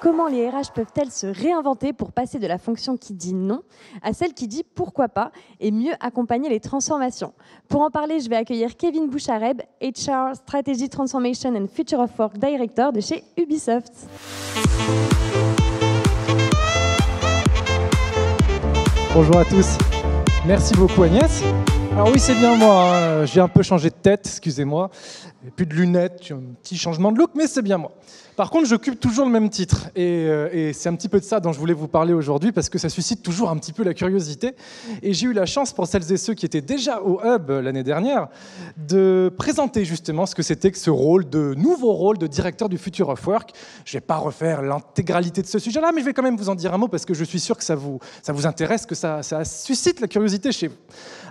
Comment les RH peuvent-elles se réinventer pour passer de la fonction qui dit non à celle qui dit pourquoi pas et mieux accompagner les transformations? Pour en parler, je vais accueillir Kevin Bouchareb, HR Strategy Transformation and Future of Work Director de chez Ubisoft. Bonjour à tous. Merci beaucoup Agnès. Alors oui, c'est bien moi, hein. J'ai un peu changé de tête, excusez-moi. Plus de lunettes, un petit changement de look, mais c'est bien moi. Par contre, j'occupe toujours le même titre. Et c'est un petit peu de ça dont je voulais vous parler aujourd'hui, parce que ça suscite toujours un petit peu la curiosité. Et j'ai eu la chance, pour celles et ceux qui étaient déjà au Hub l'année dernière, de présenter justement ce que c'était que ce nouveau rôle de directeur du Future of Work. Je ne vais pas refaire l'intégralité de ce sujet-là, mais je vais quand même vous en dire un mot, parce que je suis sûr que ça vous intéresse, que ça suscite la curiosité chez vous.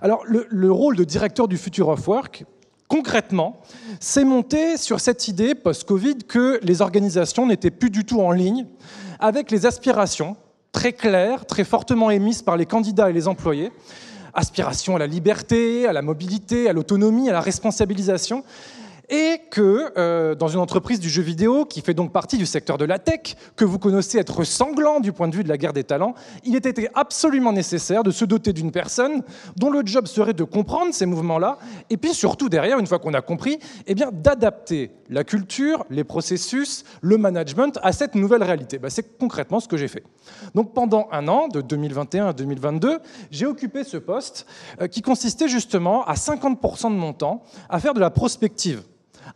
Alors, le rôle de directeur du Future of Work, concrètement, c'est monté sur cette idée post-Covid que les organisations n'étaient plus du tout en ligne avec les aspirations très claires, très fortement émises par les candidats et les employés. Aspiration à la liberté, à la mobilité, à l'autonomie, à la responsabilisation. Et que dans une entreprise du jeu vidéo, qui fait donc partie du secteur de la tech, que vous connaissez être sanglant du point de vue de la guerre des talents, il était absolument nécessaire de se doter d'une personne dont le job serait de comprendre ces mouvements-là, et puis surtout derrière, une fois qu'on a compris, eh bien, d'adapter la culture, les processus, le management à cette nouvelle réalité. C'est concrètement ce que j'ai fait. Donc pendant un an, de 2021 à 2022, j'ai occupé ce poste qui consistait justement à 50% de mon temps à faire de la prospective,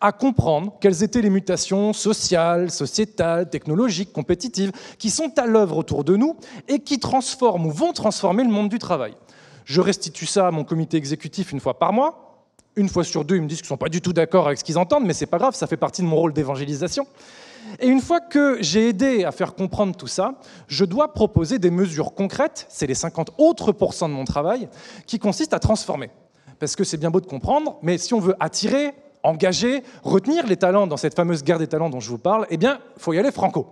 à comprendre quelles étaient les mutations sociales, sociétales, technologiques, compétitives, qui sont à l'œuvre autour de nous et qui transforment ou vont transformer le monde du travail. Je restitue ça à mon comité exécutif une fois par mois. Une fois sur deux, ils me disent qu'ils ne sont pas du tout d'accord avec ce qu'ils entendent, mais ce n'est pas grave, ça fait partie de mon rôle d'évangélisation. Et une fois que j'ai aidé à faire comprendre tout ça, je dois proposer des mesures concrètes, c'est les 50 autres % de mon travail, qui consistent à transformer. Parce que c'est bien beau de comprendre, mais si on veut attirer, engager, retenir les talents dans cette fameuse guerre des talents dont je vous parle, eh bien, il faut y aller franco.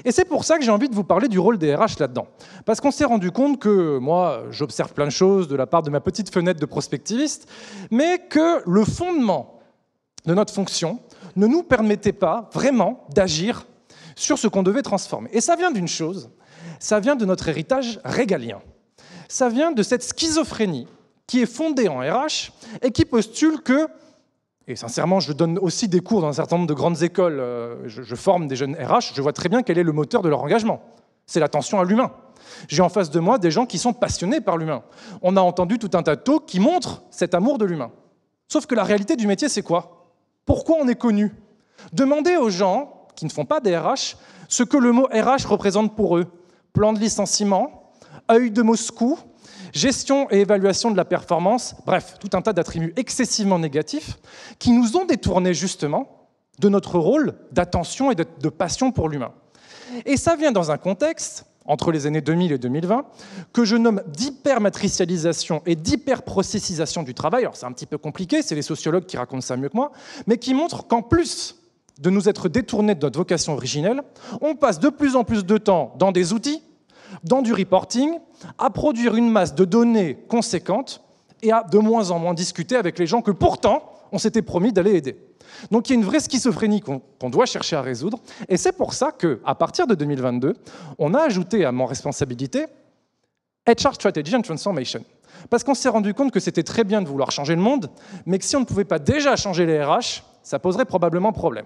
Et c'est pour ça que j'ai envie de vous parler du rôle des RH là-dedans. Parce qu'on s'est rendu compte que, moi, j'observe plein de choses de la part de ma petite fenêtre de prospectiviste, mais que le fondement de notre fonction ne nous permettait pas vraiment d'agir sur ce qu'on devait transformer. Et ça vient d'une chose, ça vient de notre héritage régalien. Ça vient de cette schizophrénie qui est fondée en RH et qui postule que, et sincèrement, je donne aussi des cours dans un certain nombre de grandes écoles, je forme des jeunes RH, je vois très bien quel est le moteur de leur engagement. C'est l'attention à l'humain. J'ai en face de moi des gens qui sont passionnés par l'humain. On a entendu tout un tas de talks qui montrent cet amour de l'humain. Sauf que la réalité du métier, c'est quoi? Pourquoi on est connu? Demandez aux gens qui ne font pas des RH ce que le mot RH représente pour eux. Plan de licenciement, œil de Moscou, gestion et évaluation de la performance, bref, tout un tas d'attributs excessivement négatifs qui nous ont détournés justement de notre rôle d'attention et de passion pour l'humain. Et ça vient dans un contexte, entre les années 2000 et 2020, que je nomme d'hypermatricialisation et d'hyperprocessisation du travail. Alors c'est un petit peu compliqué, c'est les sociologues qui racontent ça mieux que moi, mais qui montrent qu'en plus de nous être détournés de notre vocation originelle, on passe de plus en plus de temps dans des outils, dans du reporting, à produire une masse de données conséquentes et à de moins en moins discuter avec les gens que pourtant on s'était promis d'aller aider. Donc il y a une vraie schizophrénie qu'on doit chercher à résoudre, et c'est pour ça qu'à partir de 2022, on a ajouté à mon responsabilité HR Strategy and Transformation. Parce qu'on s'est rendu compte que c'était très bien de vouloir changer le monde, mais que si on ne pouvait pas déjà changer les RH, ça poserait probablement problème.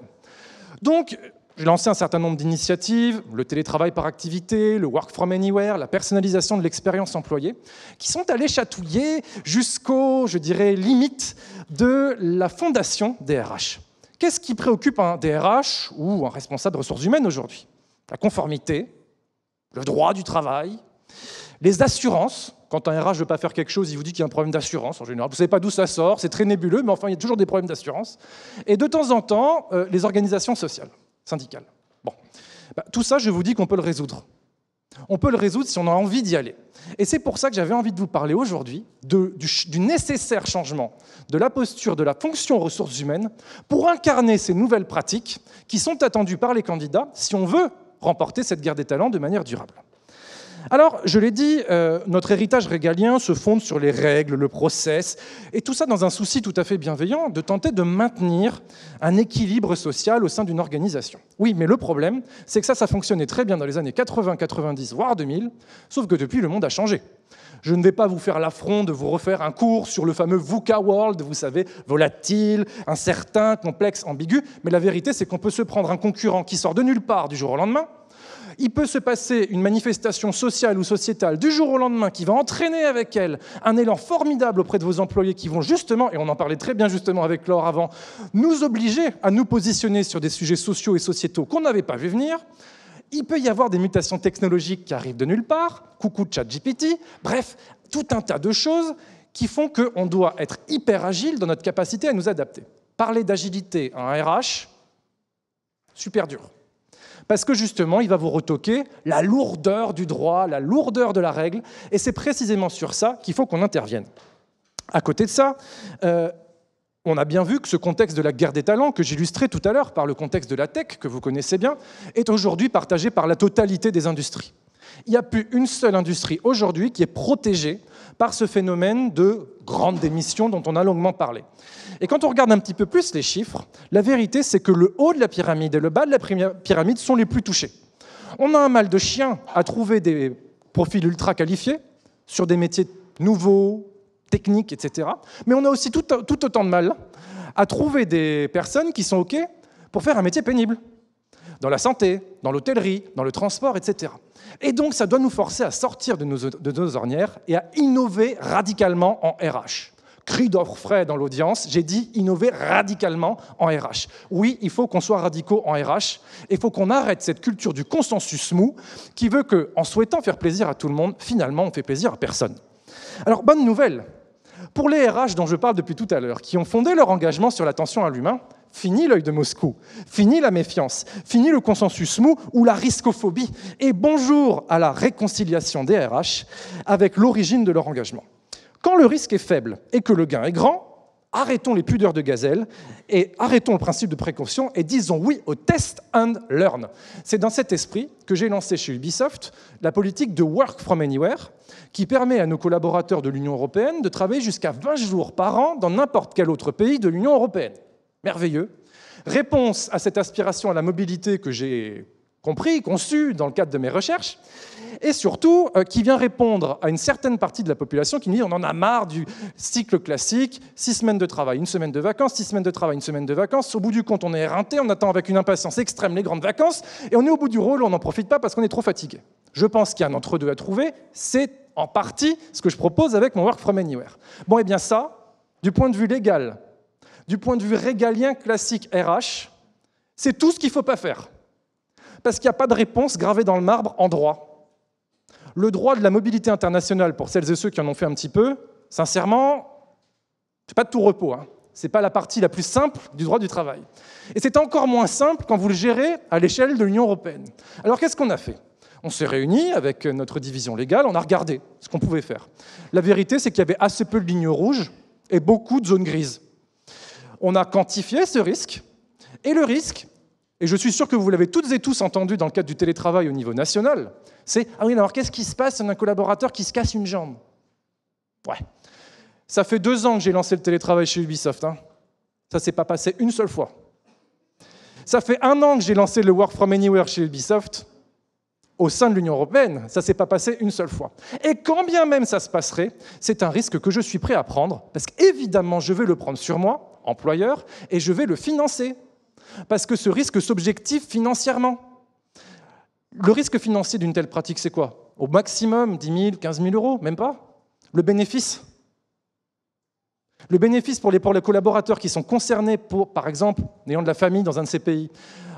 Donc, j'ai lancé un certain nombre d'initiatives, le télétravail par activité, le work from anywhere, la personnalisation de l'expérience employée, qui sont allées chatouiller jusqu'aux, je dirais, limites de la fondation des RH. Qu'est-ce qui préoccupe un DRH ou un responsable de ressources humaines aujourd'hui? La conformité, le droit du travail, les assurances. Quand un RH ne veut pas faire quelque chose, il vous dit qu'il y a un problème d'assurance en général. Vous ne savez pas d'où ça sort, c'est très nébuleux, mais enfin, il y a toujours des problèmes d'assurance. Et de temps en temps, les organisations sociales, syndicales. Bon. Tout ça, je vous dis qu'on peut le résoudre. On peut le résoudre si on a envie d'y aller. Et c'est pour ça que j'avais envie de vous parler aujourd'hui du nécessaire changement de la posture de la fonction ressources humaines pour incarner ces nouvelles pratiques qui sont attendues par les candidats si on veut remporter cette guerre des talents de manière durable. Alors, je l'ai dit, notre héritage régalien se fonde sur les règles, le process, et tout ça dans un souci tout à fait bienveillant de tenter de maintenir un équilibre social au sein d'une organisation. Oui, mais le problème, c'est que ça fonctionnait très bien dans les années 80, 90, voire 2000, sauf que depuis, le monde a changé. Je ne vais pas vous faire l'affront de vous refaire un cours sur le fameux VUCA World, vous savez, volatile, incertain, complexe, ambigu, mais la vérité, c'est qu'on peut se prendre un concurrent qui sort de nulle part du jour au lendemain. Il peut se passer une manifestation sociale ou sociétale du jour au lendemain qui va entraîner avec elle un élan formidable auprès de vos employés qui vont justement, et on en parlait très bien justement avec Laure avant, nous obliger à nous positionner sur des sujets sociaux et sociétaux qu'on n'avait pas vu venir. Il peut y avoir des mutations technologiques qui arrivent de nulle part, coucou ChatGPT, bref, tout un tas de choses qui font qu'on doit être hyper agile dans notre capacité à nous adapter. Parler d'agilité en RH, super dur. Parce que justement, il va vous retoquer la lourdeur du droit, la lourdeur de la règle, et c'est précisément sur ça qu'il faut qu'on intervienne. À côté de ça, on a bien vu que ce contexte de la guerre des talents, que j'illustrais tout à l'heure par le contexte de la tech, que vous connaissez bien, est aujourd'hui partagé par la totalité des industries. Il n'y a plus une seule industrie aujourd'hui qui est protégée par ce phénomène de grande démission dont on a longuement parlé. Et quand on regarde un petit peu plus les chiffres, la vérité, c'est que le haut de la pyramide et le bas de la pyramide sont les plus touchés. On a un mal de chien à trouver des profils ultra qualifiés sur des métiers nouveaux, techniques, etc. Mais on a aussi tout autant de mal à trouver des personnes qui sont OK pour faire un métier pénible, dans la santé, dans l'hôtellerie, dans le transport, etc. Et donc, ça doit nous forcer à sortir de nos ornières et à innover radicalement en RH. Cri d'orfraie dans l'audience, j'ai dit innover radicalement en RH. Oui, il faut qu'on soit radicaux en RH, et il faut qu'on arrête cette culture du consensus mou qui veut qu'en souhaitant faire plaisir à tout le monde, finalement, on fait plaisir à personne. Alors, bonne nouvelle, pour les RH dont je parle depuis tout à l'heure, qui ont fondé leur engagement sur l'attention à l'humain, fini l'œil de Moscou, fini la méfiance, fini le consensus mou ou la riscophobie, et bonjour à la réconciliation des RH avec l'origine de leur engagement. Quand le risque est faible et que le gain est grand, arrêtons les pudeurs de gazelle et arrêtons le principe de précaution et disons oui au test and learn. C'est dans cet esprit que j'ai lancé chez Ubisoft la politique de Work from Anywhere, qui permet à nos collaborateurs de l'Union européenne de travailler jusqu'à 20 jours par an dans n'importe quel autre pays de l'Union européenne. Merveilleux. Réponse à cette aspiration à la mobilité que j'ai compris, conçue dans le cadre de mes recherches, et surtout qui vient répondre à une certaine partie de la population qui nous dit on en a marre du cycle classique, 6 semaines de travail, 1 semaine de vacances, 6 semaines de travail, 1 semaine de vacances. Au bout du compte, on est éreinté, on attend avec une impatience extrême les grandes vacances, et on est au bout du rôle, on n'en profite pas parce qu'on est trop fatigué. Je pense qu'il y a un entre-deux à trouver, c'est en partie ce que je propose avec mon Work from Anywhere. Bon, et bien ça, du point de vue légal, du point de vue régalien classique RH, c'est tout ce qu'il ne faut pas faire. Parce qu'il n'y a pas de réponse gravée dans le marbre en droit. Le droit de la mobilité internationale, pour celles et ceux qui en ont fait un petit peu, sincèrement, c'est pas de tout repos. Ce n'est pas la partie la plus simple du droit du travail. Et c'est encore moins simple quand vous le gérez à l'échelle de l'Union européenne. Alors qu'est-ce qu'on a fait ? On s'est réunis avec notre division légale, on a regardé ce qu'on pouvait faire. La vérité, c'est qu'il y avait assez peu de lignes rouges et beaucoup de zones grises. On a quantifié ce risque, et le risque, et je suis sûr que vous l'avez toutes et tous entendu dans le cadre du télétravail au niveau national, c'est « Ah oui, alors qu'est-ce qui se passe si on a un collaborateur qui se casse une jambe ?» Ouais. Ça fait 2 ans que j'ai lancé le télétravail chez Ubisoft. Ça ne s'est pas passé une seule fois. Ça fait 1 an que j'ai lancé le Work from Anywhere chez Ubisoft. Au sein de l'Union européenne, ça ne s'est pas passé une seule fois. Et quand bien même ça se passerait, c'est un risque que je suis prêt à prendre, parce qu'évidemment, je vais le prendre sur moi, employeur, et je vais le financer. Parce que ce risque s'objective financièrement. Le risque financier d'une telle pratique, c'est quoi ? Au maximum, 10 000, 15 000 euros, même pas. Le bénéfice ? Le bénéfice pour les collaborateurs qui sont concernés, par exemple, ayant de la famille dans un de ces pays,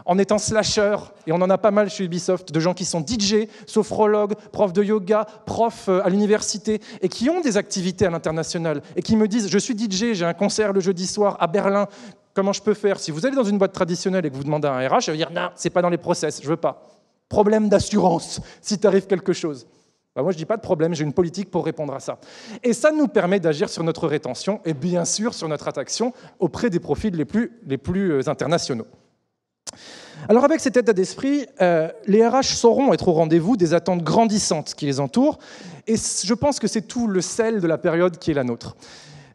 en étant slasher, et on en a pas mal chez Ubisoft, de gens qui sont DJ, sophrologues, profs de yoga, profs à l'université, et qui ont des activités à l'international, et qui me disent « Je suis DJ, j'ai un concert le jeudi soir à Berlin, comment je peux faire ?» Si vous allez dans une boîte traditionnelle et que vous demandez à un RH, elle va dire « Non, c'est pas dans les process, je veux pas. Problème d'assurance, si t'arrive quelque chose. » Moi, je ne dis pas de problème, j'ai une politique pour répondre à ça. Et ça nous permet d'agir sur notre rétention et bien sûr sur notre attraction auprès des profils les plus internationaux. Alors avec cet état d'esprit, les RH sauront être au rendez-vous des attentes grandissantes qui les entourent, et je pense que c'est tout le sel de la période qui est la nôtre.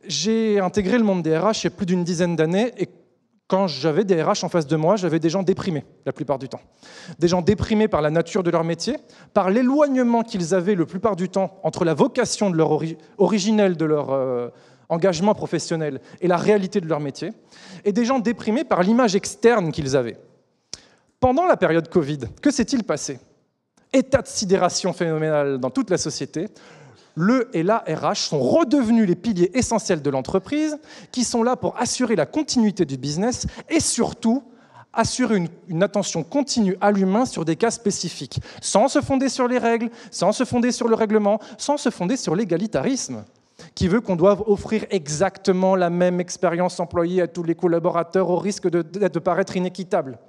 J'ai intégré le monde des RH il y a plus d'une dizaine d'années, et quand j'avais des RH en face de moi, j'avais des gens déprimés la plupart du temps. Des gens déprimés par la nature de leur métier, par l'éloignement qu'ils avaient le plupart du temps entre la vocation de leur originelle de leur engagement professionnel et la réalité de leur métier, et des gens déprimés par l'image externe qu'ils avaient. Pendant la période Covid, que s'est-il passé? État de sidération phénoménal dans toute la société. Le et la RH sont redevenus les piliers essentiels de l'entreprise, qui sont là pour assurer la continuité du business et surtout assurer une attention continue à l'humain sur des cas spécifiques, sans se fonder sur les règles, sans se fonder sur le règlement, sans se fonder sur l'égalitarisme, qui veut qu'on doive offrir exactement la même expérience employée à tous les collaborateurs au risque de paraître inéquitable.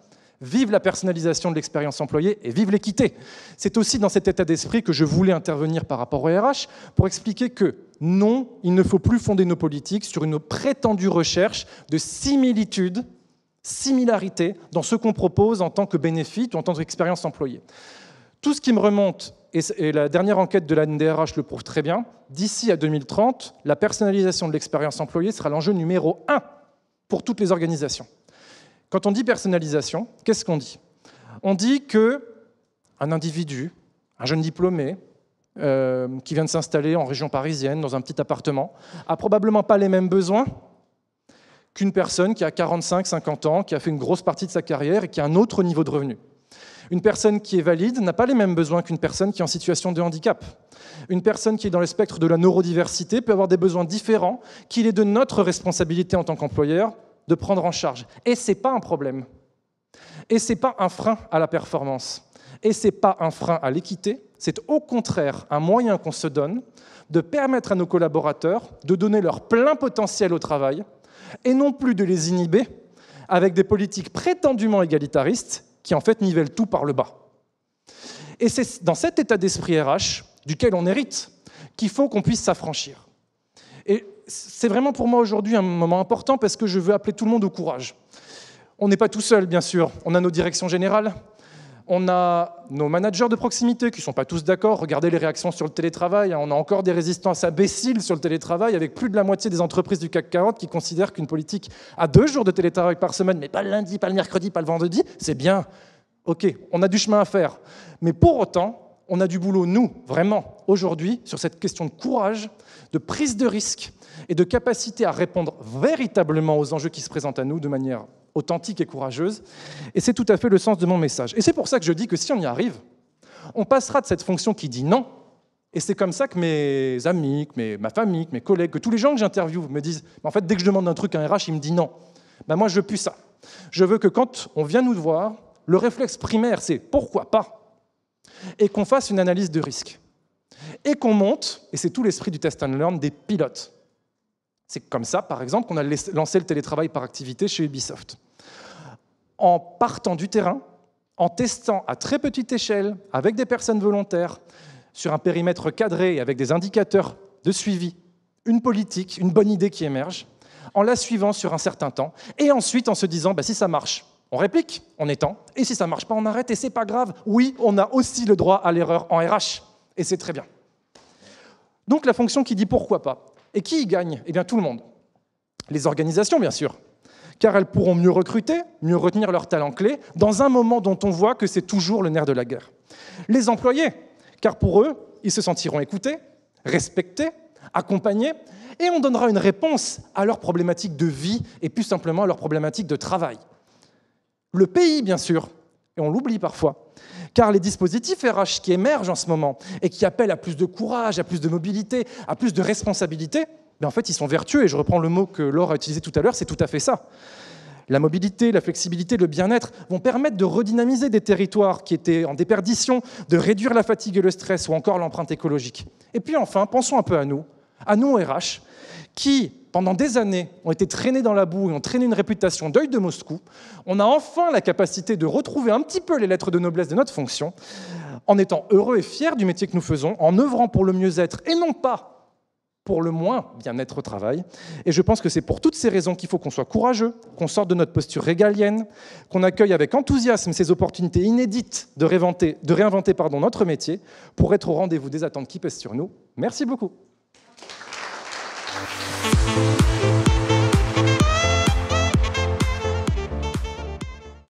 Vive la personnalisation de l'expérience employée et vive l'équité. C'est aussi dans cet état d'esprit que je voulais intervenir par rapport au RH pour expliquer que non, il ne faut plus fonder nos politiques sur une prétendue recherche de similitude, similarité dans ce qu'on propose en tant que bénéfice ou en tant qu'expérience employée. Tout ce qui me remonte, et la dernière enquête de la NDRH le prouve très bien, d'ici à 2030, la personnalisation de l'expérience employée sera l'enjeu numéro 1 pour toutes les organisations. Quand on dit personnalisation, qu'est-ce qu'on dit? On dit qu'un individu, un jeune diplômé, qui vient de s'installer en région parisienne, dans un petit appartement, a probablement pas les mêmes besoins qu'une personne qui a 45, 50 ans, qui a fait une grosse partie de sa carrière et qui a un autre niveau de revenu. Une personne qui est valide n'a pas les mêmes besoins qu'une personne qui est en situation de handicap. Une personne qui est dans le spectre de la neurodiversité peut avoir des besoins différents qu'il est de notre responsabilité en tant qu'employeur de prendre en charge. Et ce n'est pas un problème. Et ce n'est pas un frein à la performance. Et ce n'est pas un frein à l'équité. C'est au contraire un moyen qu'on se donne de permettre à nos collaborateurs de donner leur plein potentiel au travail et non plus de les inhiber avec des politiques prétendument égalitaristes qui en fait nivellent tout par le bas. Et c'est dans cet état d'esprit RH, duquel on hérite, qu'il faut qu'on puisse s'affranchir. Et c'est vraiment pour moi aujourd'hui un moment important parce que je veux appeler tout le monde au courage. On n'est pas tout seul, bien sûr. On a nos directions générales, on a nos managers de proximité qui ne sont pas tous d'accord. Regardez les réactions sur le télétravail. On a encore des résistances imbéciles sur le télétravail avec plus de la moitié des entreprises du CAC 40 qui considèrent qu'une politique à 2 jours de télétravail par semaine, mais pas le lundi, pas le mercredi, pas le vendredi, c'est bien. Ok, on a du chemin à faire. Mais pour autant, on a du boulot, nous, vraiment, aujourd'hui, sur cette question de courage, de prise de risque et de capacité à répondre véritablement aux enjeux qui se présentent à nous de manière authentique et courageuse. Et c'est tout à fait le sens de mon message. Et c'est pour ça que je dis que si on y arrive, on passera de cette fonction qui dit non, et c'est comme ça que mes amis, que ma famille, que mes collègues, que tous les gens que j'interviewe me disent « En fait, dès que je demande un truc à un RH, il me dit non. » Ben moi, je veux plus ça. Je veux que quand on vient nous voir, le réflexe primaire, c'est « pourquoi pas ?» et qu'on fasse une analyse de risque. Et qu'on monte, et c'est tout l'esprit du test and learn, des pilotes. C'est comme ça, par exemple, qu'on a lancé le télétravail par activité chez Ubisoft. En partant du terrain, en testant à très petite échelle, avec des personnes volontaires, sur un périmètre cadré et avec des indicateurs de suivi, une politique, une bonne idée qui émerge, en la suivant sur un certain temps, et ensuite en se disant, si ça marche, on réplique, on étend, et si ça ne marche pas, on arrête, et c'est pas grave. Oui, on a aussi le droit à l'erreur en RH, et c'est très bien. Donc la fonction qui dit pourquoi pas. Et qui y gagne? Eh bien tout le monde. Les organisations, bien sûr, car elles pourront mieux recruter, mieux retenir leurs talents clés, dans un moment dont on voit que c'est toujours le nerf de la guerre. Les employés, car pour eux, ils se sentiront écoutés, respectés, accompagnés, et on donnera une réponse à leurs problématiques de vie et plus simplement à leurs problématiques de travail. Le pays, bien sûr, et on l'oublie parfois, car les dispositifs RH qui émergent en ce moment et qui appellent à plus de courage, à plus de mobilité, à plus de responsabilité, en fait, ils sont vertueux, et je reprends le mot que Laure a utilisé tout à l'heure, c'est tout à fait ça. La mobilité, la flexibilité, le bien-être vont permettre de redynamiser des territoires qui étaient en déperdition, de réduire la fatigue et le stress ou encore l'empreinte écologique. Et puis enfin, pensons un peu à nous RH, qui, pendant des années, ont été traînés dans la boue et ont traîné une réputation d'œil de Moscou. On a enfin la capacité de retrouver un petit peu les lettres de noblesse de notre fonction, en étant heureux et fiers du métier que nous faisons, en œuvrant pour le mieux-être et non pas pour le moins bien-être au travail. Et je pense que c'est pour toutes ces raisons qu'il faut qu'on soit courageux, qu'on sorte de notre posture régalienne, qu'on accueille avec enthousiasme ces opportunités inédites de réinventer notre métier pour être au rendez-vous des attentes qui pèsent sur nous. Merci beaucoup.